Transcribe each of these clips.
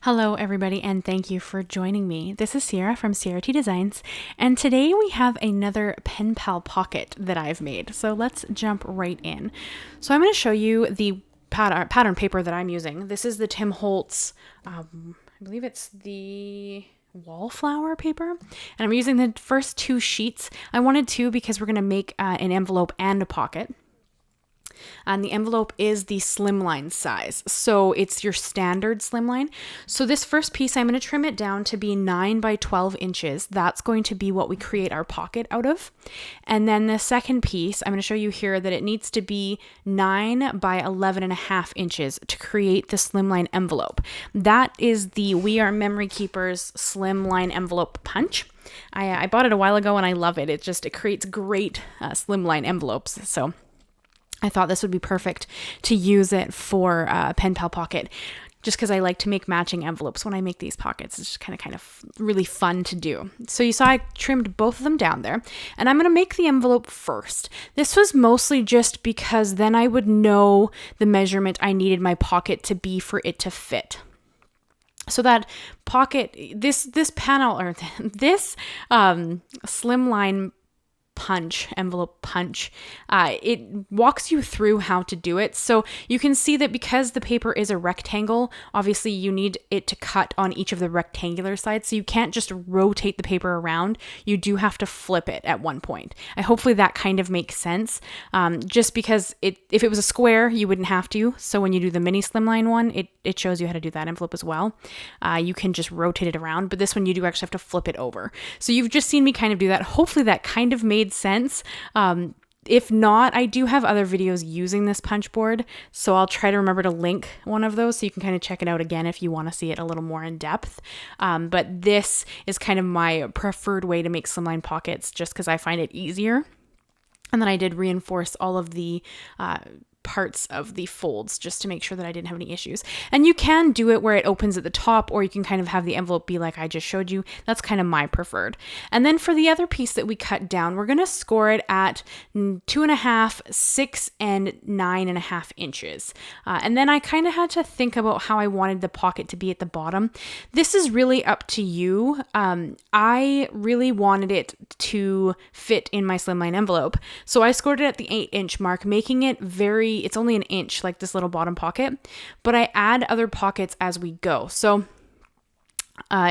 Hello everybody and thank you for joining me. This is Ciara from Ciara T Designs and today we have another PenPal pocket that I've made. So let's jump right in. So I'm going to show you the pattern paper that I'm using. This is the Tim Holtz, I believe it's the Wallflower paper, and I'm using the first two sheets. I wanted two because we're going to make an envelope and a pocket. And the envelope is the slimline size. So it's your standard slimline. So this first piece, I'm going to trim it down to be 9 by 12 inches. That's going to be what we create our pocket out of. And then the second piece, I'm going to show you here that it needs to be 9 by 11.5 inches to create the slimline envelope. That is the We Are Memory Keepers slimline envelope punch. I bought it a while ago and I love it. It creates great slimline envelopes. So I thought this would be perfect to use it for a PenPal pocket, just because I like to make matching envelopes when I make these pockets. It's just kind of really fun to do. So you saw I trimmed both of them down there, and I'm going to make the envelope first. This was mostly just because then I would know the measurement I needed my pocket to be for it to fit. So that pocket, this panel, or this slimline envelope punch, it walks you through how to do it. So you can see that because the paper is a rectangle, obviously you need it to cut on each of the rectangular sides. So you can't just rotate the paper around. You do have to flip it at one point. Hopefully that kind of makes sense. Just because if it was a square, you wouldn't have to. So when you do the mini slimline one, it shows you how to do that envelope as well. You can just rotate it around, but this one you do actually have to flip it over. So you've just seen me kind of do that. Hopefully that kind of made sense. If not, I do have other videos using this punch board, so I'll try to remember to link one of those so you can kind of check it out again if you want to see it a little more in depth. But this is kind of my preferred way to make slimline pockets just because I find it easier. And then I did reinforce all of the parts of the folds just to make sure that I didn't have any issues. And you can do it where it opens at the top, or you can kind of have the envelope be like I just showed you. That's kind of my preferred. And then for the other piece that we cut down, we're going to score it at 2.5, 6, and 9.5 inches. And then I kind of had to think about how I wanted the pocket to be at the bottom. This is really up to you. I really wanted it to fit in my slimline envelope. So I scored it at the 8-inch mark, making it it's only an inch, like this little bottom pocket, but I add other pockets as we go. So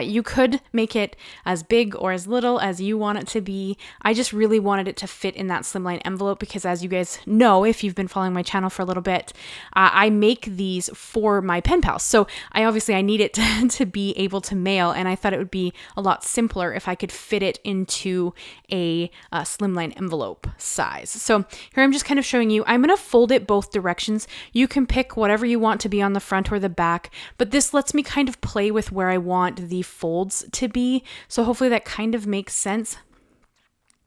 you could make it as big or as little as you want it to be. I just really wanted it to fit in that slimline envelope because, as you guys know, if you've been following my channel for a little bit, I make these for my pen pals. So I need it to be able to mail, and I thought it would be a lot simpler if I could fit it into a slimline envelope size. So here I'm just kind of showing you. I'm going to fold it both directions. You can pick whatever you want to be on the front or the back, but this lets me kind of play with where I want the folds to be. So hopefully that kind of makes sense.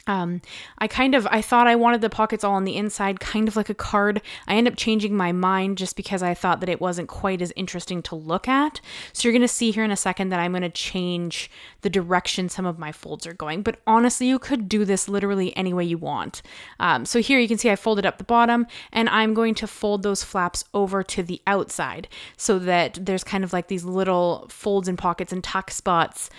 I thought I wanted the pockets all on the inside, kind of like a card. I ended up changing my mind just because I thought that it wasn't quite as interesting to look at. So you're going to see here in a second that I'm going to change the direction some of my folds are going. But honestly, you could do this literally any way you want. So here you can see I folded up the bottom, and I'm going to fold those flaps over to the outside so that there's kind of like these little folds and pockets and tuck spots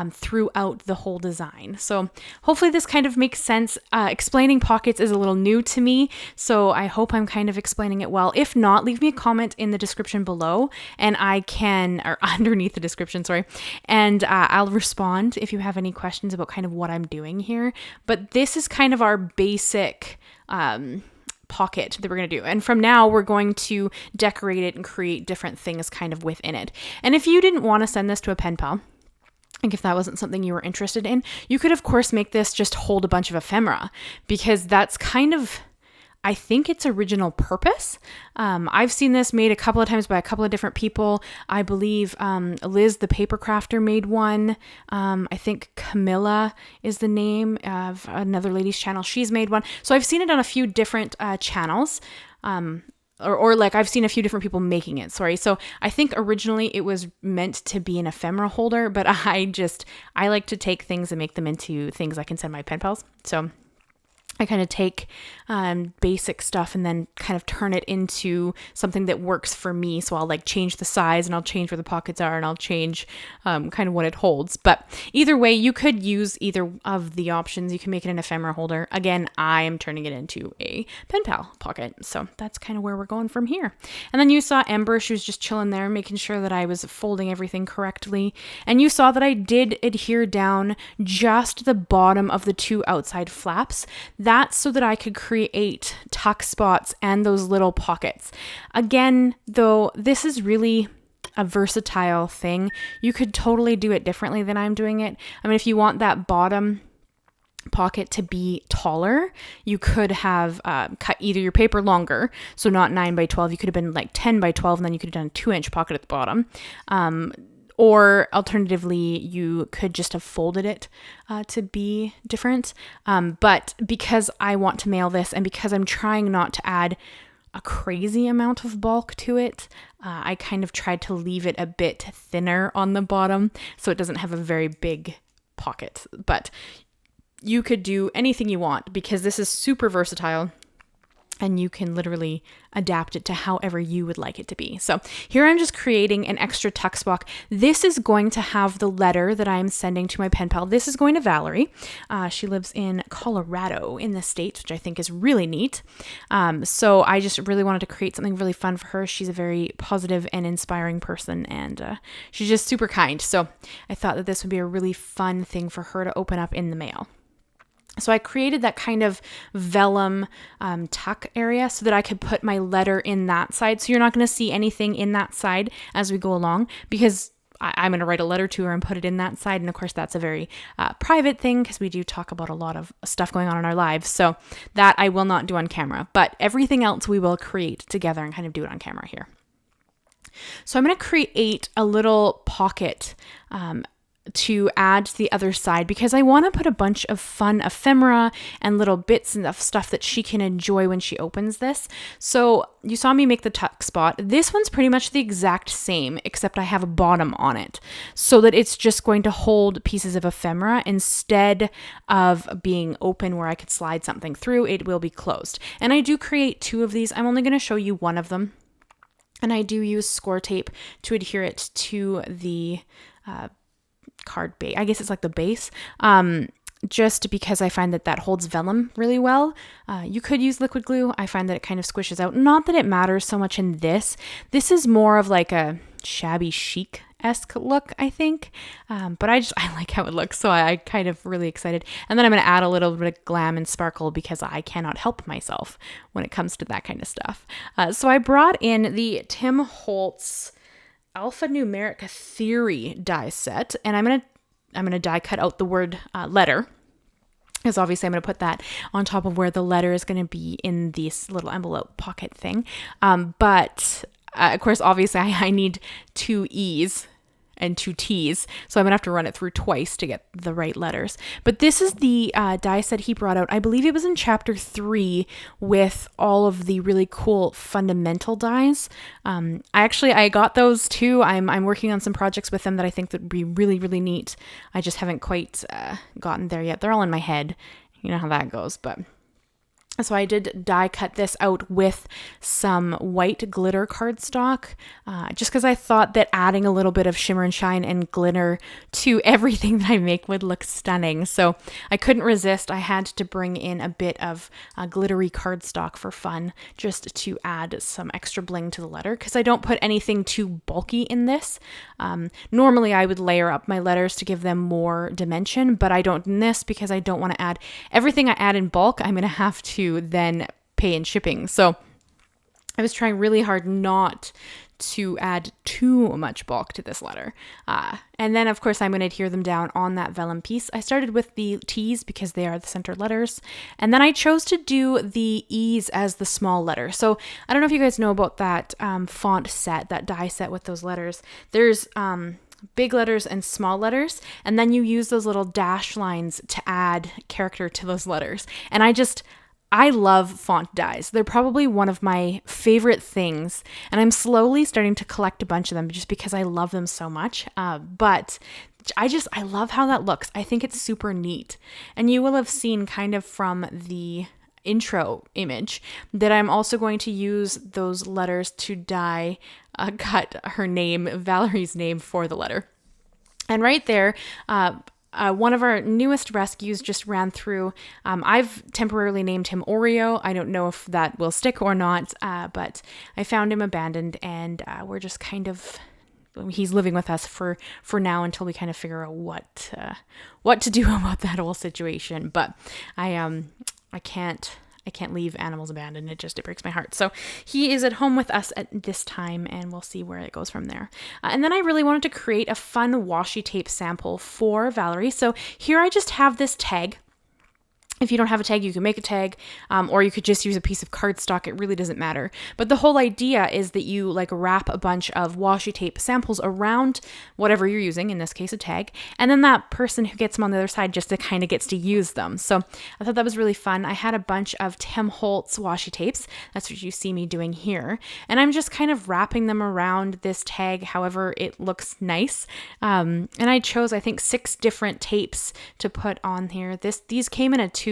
throughout the whole design. So hopefully this kind of makes sense. Explaining pockets is a little new to me, so I hope I'm kind of explaining it well. If not, leave me a comment in the description below, and or underneath the description, sorry, and I'll respond if you have any questions about kind of what I'm doing here. But this is kind of our basic pocket that we're going to do. And from now, we're going to decorate it and create different things kind of within it. And if you didn't want to send this to a pen pal, like if that wasn't something you were interested in, you could of course make this just hold a bunch of ephemera, because that's kind of, I think, its original purpose. I've seen this made a couple of times by a couple of different people. I believe Liz the paper crafter made one. I think Camilla is the name of another lady's channel. She's made one. So I've seen it on a few different channels. Or like I've seen a few different people making it, sorry. So I think originally it was meant to be an ephemera holder, but I like to take things and make them into things I can send my pen pals. So I kind of take basic stuff and then kind of turn it into something that works for me. So I'll like change the size and I'll change where the pockets are and I'll change kind of what it holds. But either way, you could use either of the options. You can make it an ephemera holder. Again, I am turning it into a PenPal pocket. So that's kind of where we're going from here. And then you saw Ember. She was just chilling there, making sure that I was folding everything correctly. And you saw that I did adhere down just the bottom of the two outside flaps. That's so that I could create tuck spots and those little pockets. Again, though, this is really a versatile thing. You could totally do it differently than I'm doing it. I mean, if you want that bottom pocket to be taller, you could have cut either your paper longer, so not 9 by 12. You could have been like 10 by 12, and then you could have done a 2-inch pocket at the bottom. Or alternatively, you could just have folded it to be different. But because I want to mail this and because I'm trying not to add a crazy amount of bulk to it, I kind of tried to leave it a bit thinner on the bottom so it doesn't have a very big pocket. But you could do anything you want because this is super versatile. And you can literally adapt it to however you would like it to be. So here I'm just creating an extra tuck spot. This is going to have the letter that I'm sending to my pen pal. This is going to Valerie. She lives in Colorado in the States, which I think is really neat. So I just really wanted to create something really fun for her. She's a very positive and inspiring person, and she's just super kind. So I thought that this would be a really fun thing for her to open up in the mail. So I created that kind of vellum tuck area so that I could put my letter in that side. So you're not going to see anything in that side as we go along because I'm going to write a letter to her and put it in that side. And of course, that's a very private thing because we do talk about a lot of stuff going on in our lives. So that I will not do on camera, but everything else we will create together and kind of do it on camera here. So I'm going to create a little pocket to add to the other side because I want to put a bunch of fun ephemera and little bits of stuff that she can enjoy when she opens this. So you saw me make the tuck spot. This one's pretty much the exact same, except I have a bottom on it so that it's just going to hold pieces of ephemera instead of being open where I could slide something through. It will be closed. And I do create 2 of these. I'm only going to show you one of them. And I do use Scor-tape to adhere it to the card base. I guess it's like the base, just because I find that that holds vellum really well. You could use liquid glue. I find that it kind of squishes out. Not that it matters so much in this. This is more of like a shabby chic-esque look, I think. But I like how it looks, so I kind of really excited. And then I'm going to add a little bit of glam and sparkle because I cannot help myself when it comes to that kind of stuff. So I brought in the Tim Holtz Alphanumeric Theory die set, and I'm gonna die cut out the word letter, because obviously I'm gonna put that on top of where the letter is gonna be in this little envelope pocket thing. But of course, obviously I need 2 E's and 2 T's, so I'm gonna have to run it through twice to get the right letters. But this is the die set he brought out. I believe it was in chapter 3 with all of the really cool fundamental dies. I got those too. I'm working on some projects with them that I think that would be really, really neat. I just haven't quite gotten there yet. They're all in my head. You know how that goes, but... So I did die cut this out with some white glitter cardstock, just because I thought that adding a little bit of shimmer and shine and glitter to everything that I make would look stunning. So I couldn't resist. I had to bring in a bit of glittery cardstock for fun, just to add some extra bling to the letter, because I don't put anything too bulky in this. Normally I would layer up my letters to give them more dimension, but I don't in this because I don't want to add everything I add in bulk. I'm going to have to then pay in shipping. So I was trying really hard not to add too much bulk to this letter. And then of course I'm going to adhere them down on that vellum piece. I started with the T's because they are the center letters. And then I chose to do the E's as the small letter. So I don't know if you guys know about that font set, that die set with those letters. There's big letters and small letters, and then you use those little dash lines to add character to those letters. And I love font dies. They're probably one of my favorite things, and I'm slowly starting to collect a bunch of them just because I love them so much. But I love how that looks. I think it's super neat. And you will have seen kind of from the intro image that I'm also going to use those letters to die, cut her name, Valerie's name, for the letter. And right there, one of our newest rescues just ran through. I've temporarily named him Oreo. I don't know if that will stick or not, but I found him abandoned, and we're just kind of, he's living with us for now until we kind of figure out what to do about that whole situation. But I can't leave animals abandoned. It breaks my heart. So he is at home with us at this time, and we'll see where it goes from there. And then I really wanted to create a fun washi tape sample for Valerie. So here I just have this tag. If you don't have a tag, you can make a tag, or you could just use a piece of cardstock. It really doesn't matter. But the whole idea is that you like wrap a bunch of washi tape samples around whatever you're using, in this case a tag, and then that person who gets them on the other side just kind of gets to use them. So I thought that was really fun. I had a bunch of Tim Holtz washi tapes. That's what you see me doing here. And I'm just kind of wrapping them around this tag however it looks nice. And I chose, I think, 6 different tapes to put on here. These came in a tube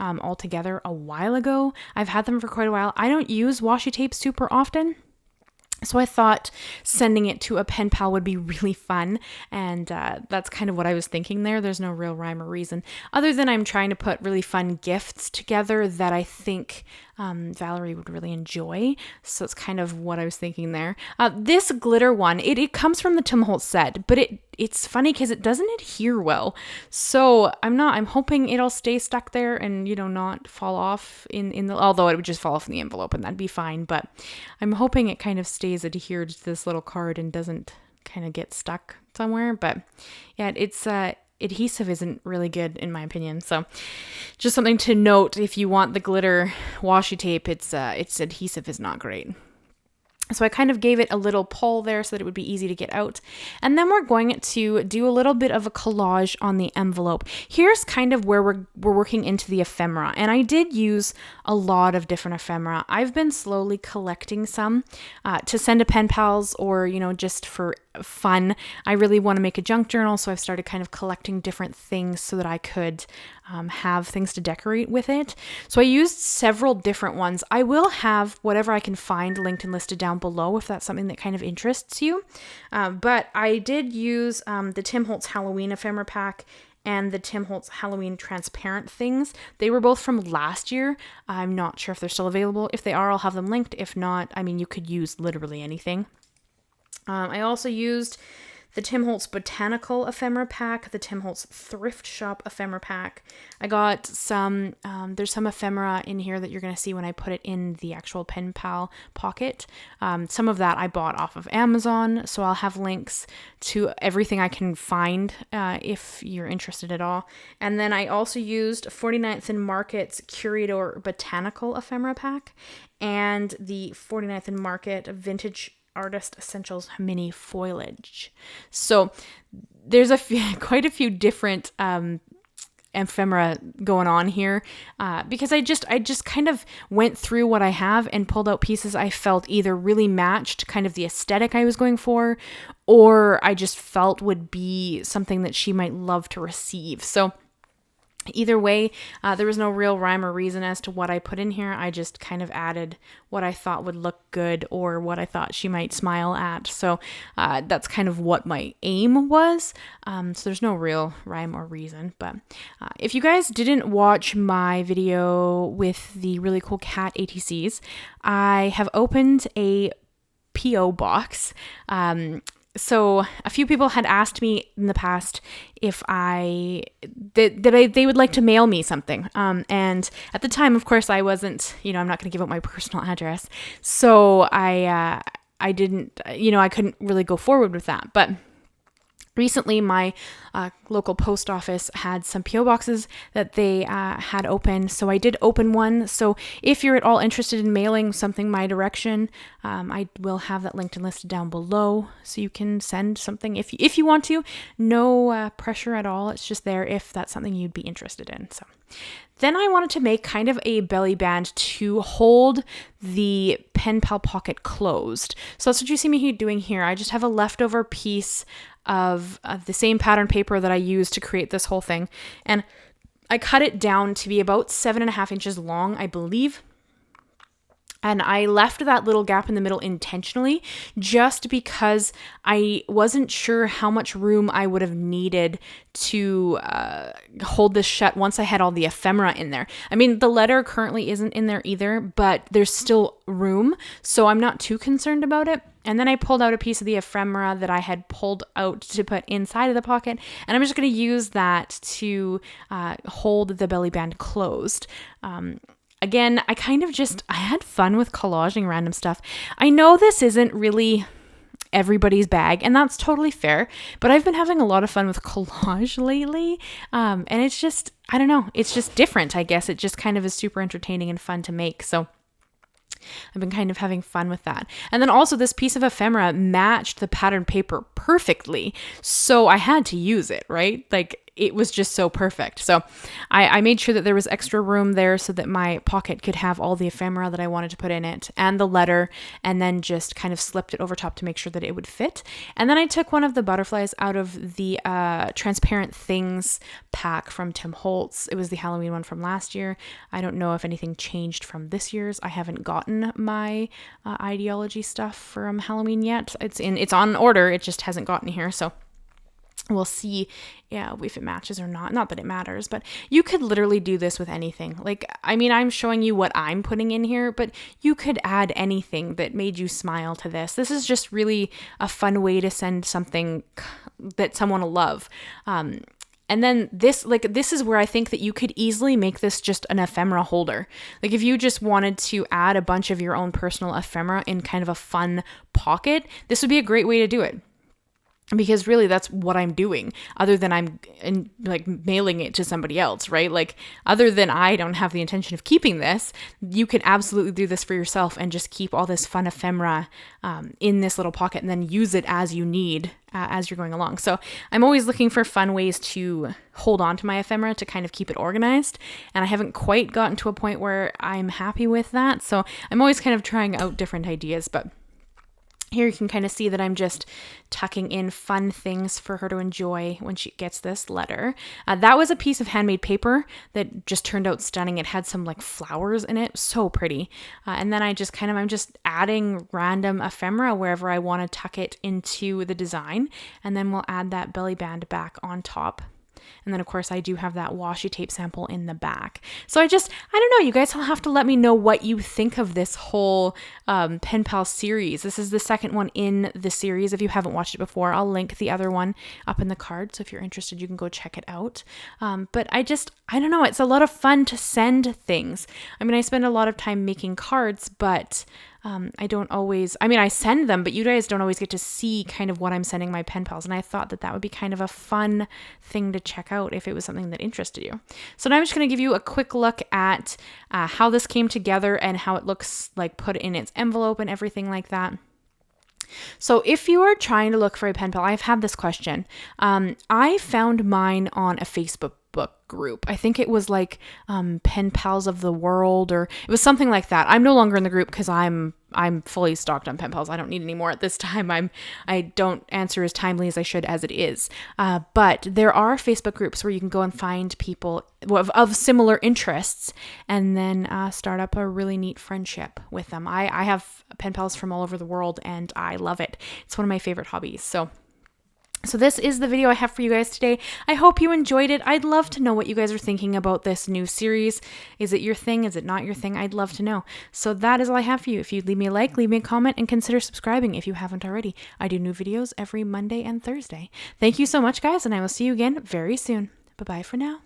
altogether a while ago. I've had them for quite a while. I don't use washi tape super often, so I thought sending it to a pen pal would be really fun, and that's kind of what I was thinking there. There's no real rhyme or reason, other than I'm trying to put really fun gifts together that I think Valerie would really enjoy. So it's kind of what I was thinking there. This glitter one, it comes from the Tim Holtz set, but it's funny because it doesn't adhere well. So I'm hoping it'll stay stuck there and, not fall off although it would just fall off in the envelope and that'd be fine. But I'm hoping it kind of stays adhered to this little card and doesn't kind of get stuck somewhere. But yeah, it's adhesive isn't really good in my opinion. So just something to note, if you want the glitter washi tape, its adhesive is not great. So I kind of gave it a little pull there so that it would be easy to get out. And then we're going to do a little bit of a collage on the envelope. Here's kind of where we're working into the ephemera. And I did use a lot of different ephemera. I've been slowly collecting some to send to pen pals or, just for fun. I really want to make a junk journal, so I've started kind of collecting different things so that I could have things to decorate with it. So I used several different ones. I will have whatever I can find linked and listed down below if that's something that kind of interests you. But I did use the Tim Holtz Halloween ephemera pack and the Tim Holtz Halloween Transparent things. They were both from last year. I'm not sure if they're still available. If they are, I'll have them linked. If not, you could use literally anything. I also used the Tim Holtz Botanical ephemera pack, the Tim Holtz Thrift Shop ephemera pack. I got some, there's some ephemera in here that you're going to see when I put it in the actual pen pal pocket. Some of that I bought off of Amazon, so I'll have links to everything I can find if you're interested at all. And then I also used 49th and Market's Curator Botanical ephemera pack and the 49th and Market Vintage Artist Essentials mini foliage. So there's quite a few different ephemera going on here because I just kind of went through what I have and pulled out pieces I felt either really matched kind of the aesthetic I was going for, or I just felt would be something that she might love to receive. So either way, there was no real rhyme or reason as to what I put in here. I just kind of added what I thought would look good or what I thought she might smile at. So that's kind of what my aim was. So there's no real rhyme or reason. But if you guys didn't watch my video with the really cool cat ATCs, I have opened a PO box. So a few people had asked me in the past if they would like to mail me something. And at the time, of course, I wasn't, I'm not going to give out my personal address. So I didn't, I couldn't really go forward with that. But recently, my local post office had some PO boxes that they had open, so I did open one. So if you're at all interested in mailing something my direction, I will have that linked and listed down below, so you can send something if you want to. No pressure at all. It's just there if that's something you'd be interested in. So then I wanted to make kind of a belly band to hold the pen pal pocket closed. So that's what you see me doing here. I just have a leftover piece of the same pattern paper that I used to create this whole thing. And I cut it down to be about 7.5 inches long, I believe. And I left that little gap in the middle intentionally just because I wasn't sure how much room I would have needed to hold this shut once I had all the ephemera in there. I mean, the letter currently isn't in there either, but there's still room, so I'm not too concerned about it. And then I pulled out a piece of the ephemera that I had pulled out to put inside of the pocket, and I'm just going to use that to hold the belly band closed. Again, I had fun with collaging random stuff. I know this isn't really everybody's bag, and that's totally fair, but I've been having a lot of fun with collage lately. And it's just, I don't know, it's just different, I guess. It just kind of is super entertaining and fun to make. So I've been kind of having fun with that. And then also this piece of ephemera matched the pattern paper perfectly. So I had to use it, right? Like, it was just so perfect. So I made sure that there was extra room there so that my pocket could have all the ephemera that I wanted to put in it and the letter, and then just kind of slipped it over top to make sure that it would fit. And then I took one of the butterflies out of the Transparent Things pack from Tim Holtz. It was the Halloween one from last year. I don't know if anything changed from this year's. I haven't gotten my ideology stuff from Halloween yet. It's on order. It just hasn't gotten here. So we'll see if it matches or not. Not that it matters, but you could literally do this with anything. Like, I mean, I'm showing you what I'm putting in here, but you could add anything that made you smile to this. This is just really a fun way to send something that someone will love. And then this is where I think that you could easily make this just an ephemera holder. Like, if you just wanted to add a bunch of your own personal ephemera in kind of a fun pocket, this would be a great way to do it. Because really that's what I'm doing, other than I'm mailing it to somebody else, right? Like, other than I don't have the intention of keeping this, you could absolutely do this for yourself and just keep all this fun ephemera in this little pocket and then use it as you need as you're going along. So I'm always looking for fun ways to hold on to my ephemera to kind of keep it organized. And I haven't quite gotten to a point where I'm happy with that. So I'm always kind of trying out different ideas, but here you can kind of see that I'm just tucking in fun things for her to enjoy when she gets this letter. That was a piece of handmade paper that just turned out stunning. It had some like flowers in it, so pretty. And then I'm just adding random ephemera wherever I want to tuck it into the design. And then we'll add that belly band back on top. And then, of course, I do have that washi tape sample in the back. So I don't know, you guys will have to let me know what you think of this whole PenPal series. This is the second one in the series. If you haven't watched it before, I'll link the other one up in the card. So if you're interested, you can go check it out. But I don't know, it's a lot of fun to send things. I mean, I spend a lot of time making cards, but I send them, but you guys don't always get to see kind of what I'm sending my pen pals. And I thought that would be kind of a fun thing to check out if it was something that interested you. So now I'm just going to give you a quick look at how this came together and how it looks like put in its envelope and everything like that. So if you are trying to look for a pen pal, I've had this question. I found mine on a Facebook book group. I think it was like Pen Pals of the World, or it was something like that. I'm no longer in the group because I'm fully stocked on pen pals. I don't need any more at this time. I don't answer as timely as I should as it is. But there are Facebook groups where you can go and find people of similar interests and then start up a really neat friendship with them. I have pen pals from all over the world and I love it. It's one of my favorite hobbies. So this is the video I have for you guys today. I hope you enjoyed it. I'd love to know what you guys are thinking about this new series. Is it your thing? Is it not your thing? I'd love to know. So that is all I have for you. If you'd leave me a like, leave me a comment, and consider subscribing if you haven't already. I do new videos every Monday and Thursday. Thank you so much, guys, and I will see you again very soon. Bye-bye for now.